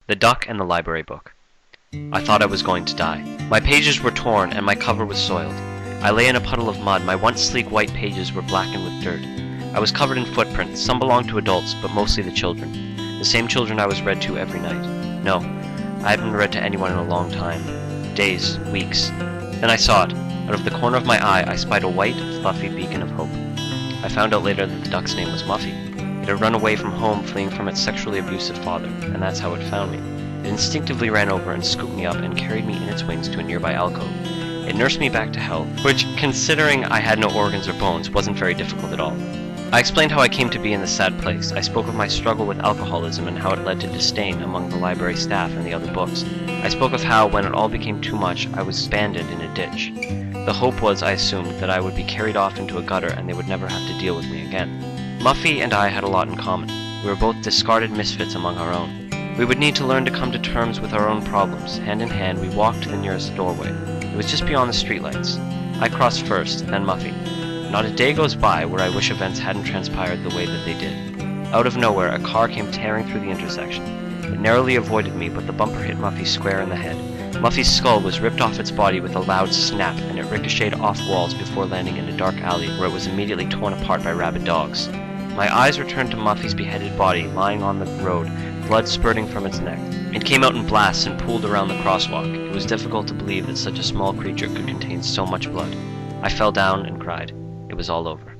The Duck and the Library Book. I thought I was going to die. My pages were torn and my cover was soiled. I lay in a puddle of mud. My once sleek white pages were blackened with dirt. I was covered in footprints. Some belonged to adults, but mostly the children. The same children I was read to every night. No, I hadn't read to anyone in a long time. Days, weeks. Then I saw it. Out of the corner of my eye, I spied a white, fluffy beacon of hope. I found out later that the duck's name was Muffy. It had run away from home, fleeing from its sexually abusive father, and that's how it found me. It instinctively ran over and scooped me up and carried me in its wings to a nearby alcove. It nursed me back to health, which, considering I had no organs or bones, wasn't very difficult at all. I explained how I came to be in this sad place. I spoke of my struggle with alcoholism and how it led to disdain among the library staff and the other books. I spoke of how, when it all became too much, I was abandoned in a ditch. The hope was, I assumed, that I would be carried off into a gutter and they would never have to deal with me again. Muffy and I had a lot in common. We were both discarded misfits among our own. We would need to learn to come to terms with our own problems. Hand in hand, we walked to the nearest doorway. It was just beyond the streetlights. I crossed first, then Muffy. Not a day goes by where I wish events hadn't transpired the way that they did. Out of nowhere, a car came tearing through the intersection. It narrowly avoided me, but the bumper hit Muffy square in the head. Muffy's skull was ripped off its body with a loud snap, and it ricocheted off walls before landing in a dark alley where it was immediately torn apart by rabid dogs. My eyes returned to Muffy's beheaded body lying on the road, blood spurting from its neck. It came out in blasts and pooled around the crosswalk. It was difficult to believe that such a small creature could contain so much blood. I fell down and cried. It was all over.